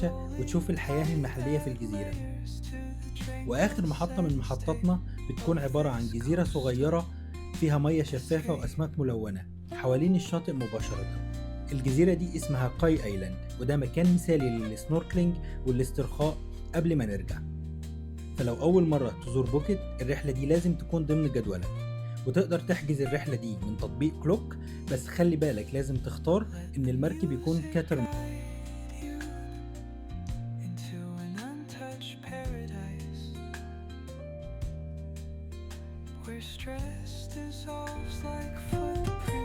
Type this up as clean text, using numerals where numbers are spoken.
تتمشى وتشوف الحياة المحلية في الجزيرة. وآخر محطة من محطاتنا بتكون عبارة عن جزيرة صغيرة فيها مية شفافة وأسماك ملونة حوالين الشاطئ مباشرة. الجزيرة دي اسمها كاي ايلاند، وده مكان مثالي للسنوركلينج والاسترخاء قبل ما نرجع. فلو أول مرة تزور بوكيت، الرحلة دي لازم تكون ضمن جدولك، وتقدر تحجز الرحلة دي من تطبيق كلوك. بس خلي بالك لازم تختار إن المركب يكون كاتر. into an untouched paradise where stress dissolves like footprints.